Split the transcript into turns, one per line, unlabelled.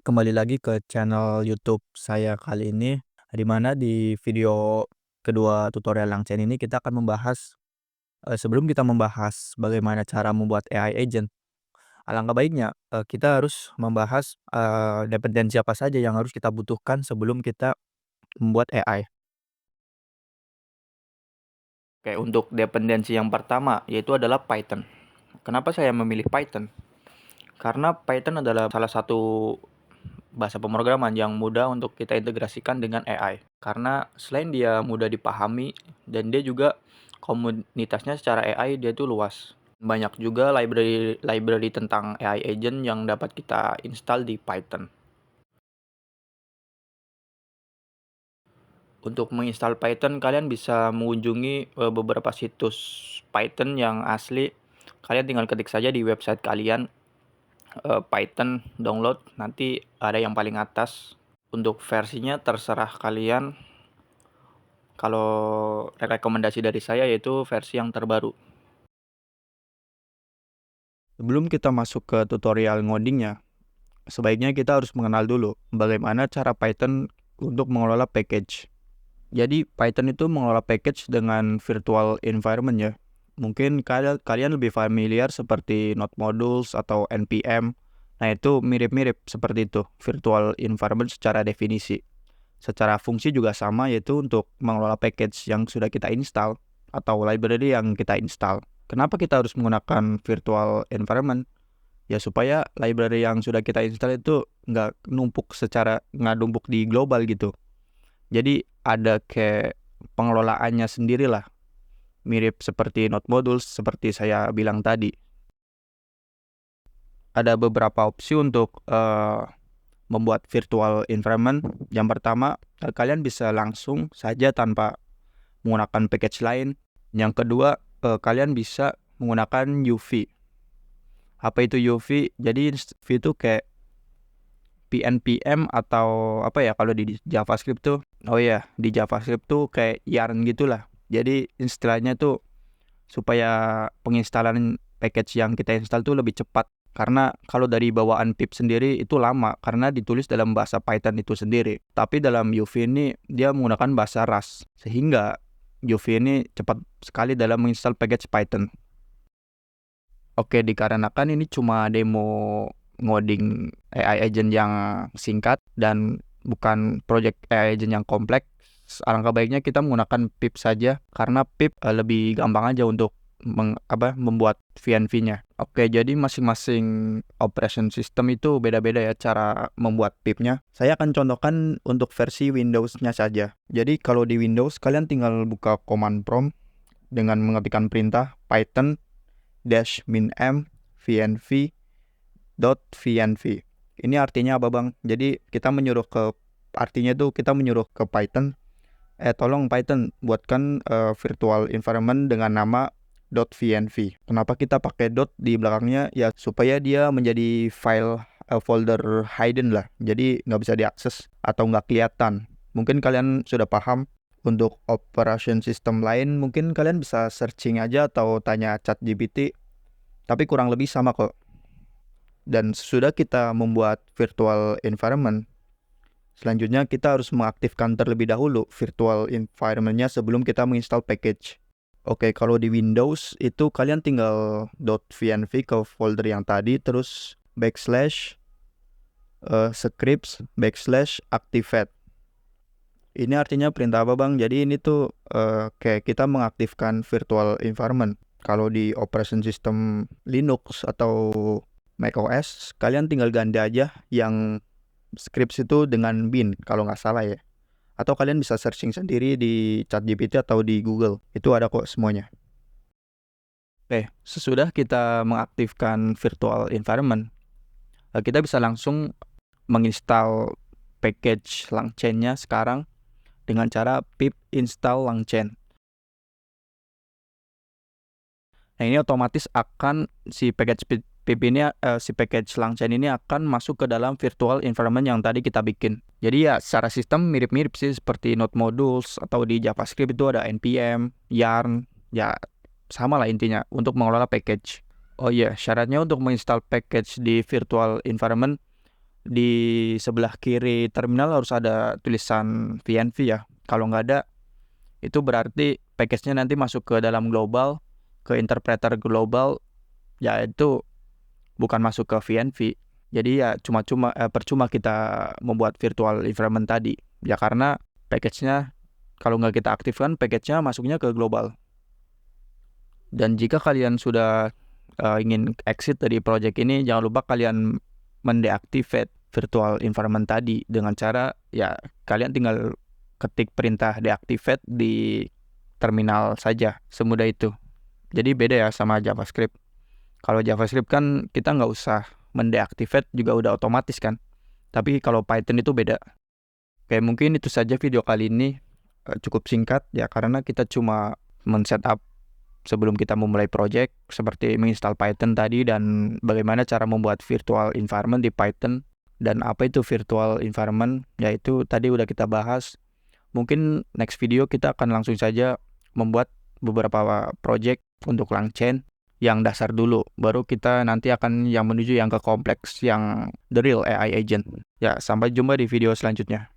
kembali lagi ke channel YouTube saya kali ini, di mana di video kedua tutorial Langchain ini kita akan membahas, sebelum kita membahas bagaimana cara membuat AI agent, alangkah baiknya, kita harus membahas, dependensi apa saja yang harus kita butuhkan sebelum kita membuat AI. Oke, untuk dependensi yang pertama yaitu adalah Python. Kenapa saya memilih Python? Karena Python adalah salah satu bahasa pemrograman yang mudah untuk kita integrasikan dengan AI. Karena selain dia mudah dipahami dan dia juga komunitasnya secara AI dia tuh luas. Banyak juga library tentang AI agent yang dapat kita install di Python. Untuk menginstal Python, kalian bisa mengunjungi beberapa situs Python yang asli. Kalian tinggal ketik saja di website kalian Python download, nanti ada yang paling atas. Untuk versinya terserah kalian. Kalau rekomendasi dari saya yaitu versi yang terbaru. Sebelum kita masuk ke tutorial ngodingnya, sebaiknya kita harus mengenal dulu bagaimana cara Python untuk mengelola package. Jadi Python itu mengelola package dengan virtual environment ya. Mungkin kalian lebih familiar seperti Node Modules atau NPM. Nah itu mirip-mirip seperti itu, virtual environment secara definisi. Secara fungsi juga sama, yaitu untuk mengelola package yang sudah kita install atau library yang kita install. Kenapa kita harus menggunakan virtual environment? Ya supaya library yang sudah kita install itu nggak numpuk di global gitu. Jadi ada kayak pengelolaannya sendiri lah. Mirip seperti Node Modules seperti saya bilang tadi. Ada beberapa opsi untuk membuat virtual environment. Yang pertama, kalian bisa langsung saja tanpa menggunakan package lain. Yang kedua, kalian bisa menggunakan UV. Apa itu UV? Jadi UV itu kayak PNPM atau apa ya kalau di JavaScript tuh. Oh ya, di JavaScript tuh kayak yarn gitulah. Jadi istilahnya tuh supaya penginstalan package yang kita install tuh lebih cepat. Karena kalau dari bawaan pip sendiri itu lama karena ditulis dalam bahasa Python itu sendiri. Tapi dalam UV ini dia menggunakan bahasa Rust. Sehingga UV ini cepat sekali dalam menginstal package Python. Oke, dikarenakan ini cuma demo ngoding AI agent yang singkat dan bukan project AI agent yang kompleks, alangkah baiknya kita menggunakan pip saja karena pip lebih gampang aja untuk membuat VNV-nya. Oke, jadi masing-masing operation system itu beda-beda ya cara membuat pipnya. Saya akan contohkan untuk versi Windows-nya saja. Jadi kalau di Windows kalian tinggal buka command prompt dengan mengetikkan perintah python -m vnv.vnv. Ini artinya apa bang? Jadi kita menyuruh ke Python, tolong Python buatkan virtual environment dengan nama .vnv. Kenapa kita pakai dot di belakangnya? Ya supaya dia menjadi file folder hidden lah. Jadi nggak bisa diakses atau nggak kelihatan. Mungkin kalian sudah paham. Untuk operation system lain mungkin kalian bisa searching aja atau tanya ChatGPT. Tapi kurang lebih sama kok. Dan sudah kita membuat virtual environment, selanjutnya kita harus mengaktifkan terlebih dahulu virtual environment-nya sebelum kita menginstal package. Oke, kalau di Windows itu kalian tinggal .vnv ke folder yang tadi, terus /scripts /activate. Ini artinya perintah apa bang? Jadi ini tuh kayak kita mengaktifkan virtual environment. Kalau di operation system Linux atau macOS, kalian tinggal ganti aja yang scripts itu dengan bin kalau nggak salah ya. Atau kalian bisa searching sendiri di ChatGPT atau di Google. Itu ada kok semuanya. Oke, sesudah kita mengaktifkan virtual environment, kita bisa langsung menginstal package Langchain-nya sekarang dengan cara pip install Langchain. Nah ini otomatis akan si package Langchain ini akan masuk ke dalam virtual environment yang tadi kita bikin. Jadi ya secara sistem mirip-mirip sih seperti Node Modules atau di JavaScript itu ada npm, yarn, ya sama lah intinya untuk mengelola package. Oh iya, syaratnya untuk menginstal package di virtual environment di sebelah kiri terminal harus ada tulisan VNV ya. Kalau nggak ada, itu berarti package-nya nanti masuk ke dalam global, ke interpreter global, ya itu bukan masuk ke VNV. Jadi ya percuma kita membuat virtual environment tadi. Ya karena package-nya kalau nggak kita aktifkan, package-nya masuknya ke global. Dan jika kalian sudah ingin exit dari project ini, jangan lupa kalian mendeactivate virtual environment tadi dengan cara ya kalian tinggal ketik perintah deactivate di terminal saja, semudah itu. Jadi beda ya sama JavaScript. Kalau JavaScript kan kita nggak usah mendeactivate juga udah otomatis kan. Tapi kalau Python itu beda. Kayak mungkin itu saja video kali ini, cukup singkat ya karena kita cuma men-setup sebelum kita memulai project seperti menginstal Python tadi dan bagaimana cara membuat virtual environment di Python dan apa itu virtual environment, yaitu tadi udah kita bahas. Mungkin next video kita akan langsung saja membuat beberapa project untuk LangChain yang dasar dulu, baru kita nanti akan yang menuju yang ke kompleks yang the real AI agent. Ya, sampai jumpa di video selanjutnya.